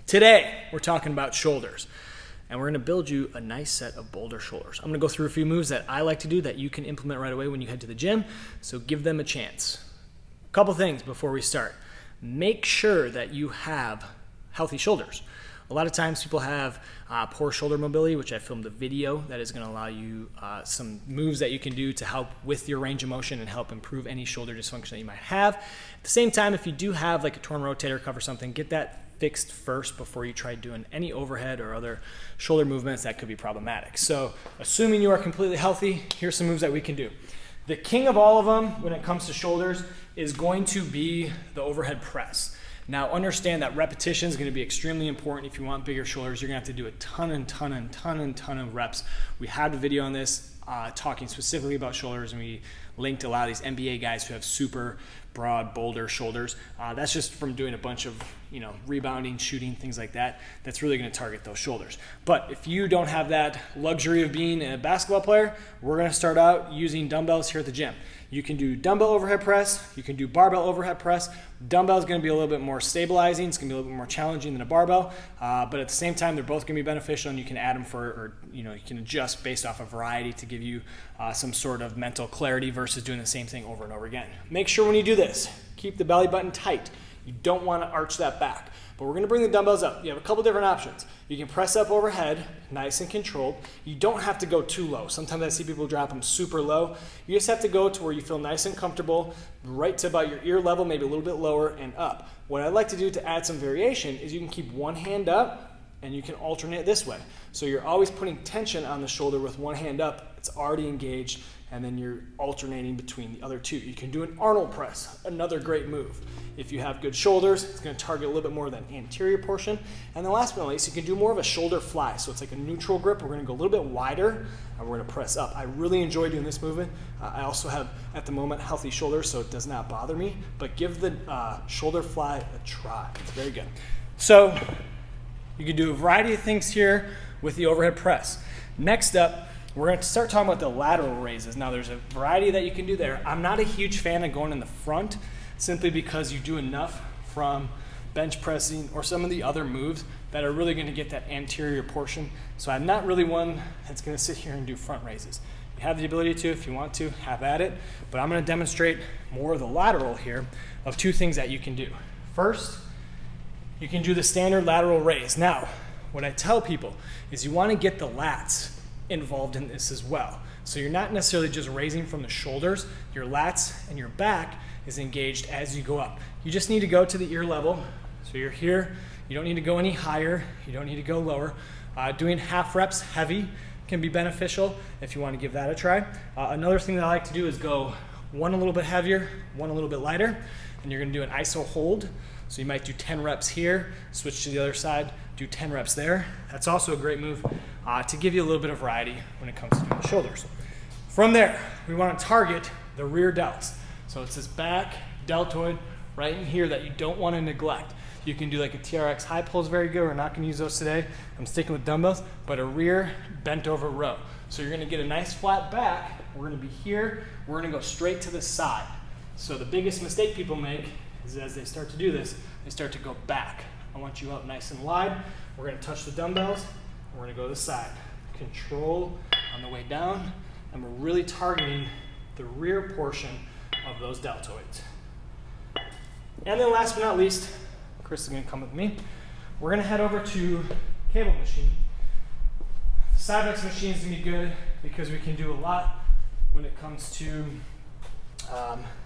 Today, we're talking about shoulders, and we're gonna build you a nice set of Boulder shoulders. I'm gonna go through a few moves that I like to do that you can implement right away when you head to the gym, so give them a chance. A couple things before we start. Make sure that you have healthy shoulders. A lot of times people have poor shoulder mobility, which I filmed a video that is gonna allow you some moves that you can do to help with your range of motion and help improve any shoulder dysfunction that you might have. At the same time, if you do have like a torn rotator cuff or something, get that fixed first before you try doing any overhead or other shoulder movements that could be problematic. So assuming you are completely healthy, here's some moves that we can do. The king of all of them when it comes to shoulders is going to be the overhead press. Now understand that repetition is going to be extremely important. If you want bigger shoulders, you're going to have to do a ton of reps. We had a video on this talking specifically about shoulders, and we linked a lot of these NBA guys who have super broad Boulder shoulders. That's just from doing a bunch of rebounding, shooting, things like that. That's really going to target those shoulders. But if you don't have that luxury of being a basketball player, we're going to start out using dumbbells here at the gym. You can do dumbbell overhead press, you can do barbell overhead press. Dumbbell is going to be a little bit more stabilizing, it's going to be a little bit more challenging than a barbell, but at the same time they're both going to be beneficial, and you can add them you can adjust based off a variety to give you some sort of mental clarity versus doing the same thing over and over again. Make sure when you do this, keep the belly button tight. You don't want to arch that back. But we're going to bring the dumbbells up. You have a couple different options. You can press up overhead, nice and controlled. You don't have to go too low. Sometimes I see people drop them super low. You just have to go to where you feel nice and comfortable, right to about your ear level, maybe a little bit lower and up. What I like to do to add some variation is you can keep one hand up and you can alternate this way. So you're always putting tension on the shoulder with one hand up. It's already engaged, and then you're alternating between the other two. You can do an Arnold press, another great move. If you have good shoulders, it's going to target a little bit more of that anterior portion. And then last but not least, you can do more of a shoulder fly. So it's like a neutral grip. We're going to go a little bit wider, and we're going to press up. I really enjoy doing this movement. I also have, at the moment, healthy shoulders, so it does not bother me. But give the shoulder fly a try. It's very good. So you can do a variety of things here with the overhead press. Next up, we're going to start talking about the lateral raises. Now, there's a variety that you can do there. I'm not a huge fan of going in the front simply because you do enough from bench pressing or some of the other moves that are really going to get that anterior portion. So I'm not really one that's going to sit here and do front raises. You have the ability to, if you want to, have at it. But I'm going to demonstrate more of the lateral here of two things that you can do. First, you can do the standard lateral raise. Now, what I tell people is you want to get the lats involved in this as well. So you're not necessarily just raising from the shoulders. Your lats and your back is engaged as you go up. You just need to go to the ear level. So you're here. You don't need to go any higher. You don't need to go lower. Doing half reps heavy can be beneficial if you want to give that a try. Another thing that I like to do is go one a little bit heavier, one a little bit lighter, and you're going to do an iso hold. So you might do 10 reps here, switch to the other side, do 10 reps there. That's also a great move to give you a little bit of variety when it comes to doing the shoulders. From there, we want to target the rear delts. So it's this back deltoid right in here that you don't want to neglect. You can do like a TRX high pull is very good. We're not going to use those today. I'm sticking with dumbbells, but a rear bent over row. So you're going to get a nice flat back. We're going to be here. We're going to go straight to the side. So the biggest mistake people make is as they start to do this, they start to go back. I want you up nice and wide. We're going to touch the dumbbells. We're going to go to the side. Control on the way down, and we're really targeting the rear portion of those deltoids. And then last but not least, Chris is going to come with me. We're going to head over to cable machine. Cybex machine is going to be good because we can do a lot when it comes to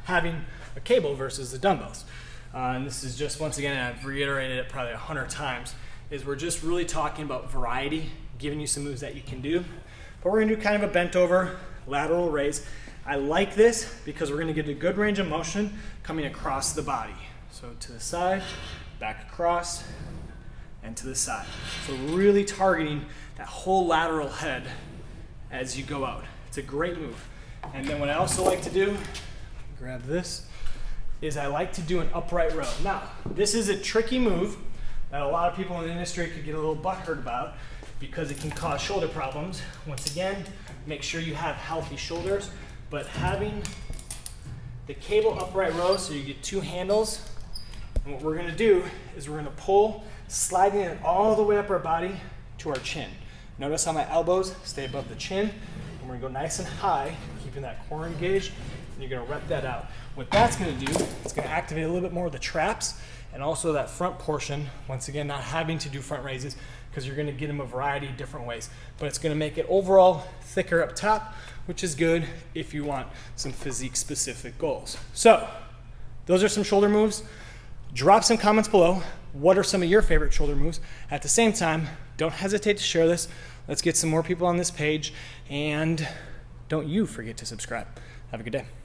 having a cable versus the dumbbells. And this is just, once again, I've reiterated it probably 100 times, is we're just really talking about variety, giving you some moves that you can do. But we're going to do kind of a bent over lateral raise. I like this because we're going to get a good range of motion coming across the body. So to the side, back across, and to the side. So really targeting that whole lateral head as you go out. It's a great move. And then what I also like to do, grab this, is I like to do an upright row. Now, this is a tricky move that a lot of people in the industry could get a little butthurt about because it can cause shoulder problems. Once again, make sure you have healthy shoulders, but having the cable upright row so you get two handles And what we're gonna do is we're gonna pull, sliding it all the way up our body to our chin. Notice how my elbows stay above the chin, and we're gonna go nice and high, keeping that core engaged, and you're gonna rep that out. What that's gonna do, it's gonna activate a little bit more of the traps, and also that front portion, once again, not having to do front raises, because you're gonna get them a variety of different ways. But it's gonna make it overall thicker up top, which is good if you want some physique specific goals. So, those are some shoulder moves. Drop some comments below. What are some of your favorite shoulder moves? At the same time, don't hesitate to share this. Let's get some more people on this page, and don't you forget to subscribe. Have a good day.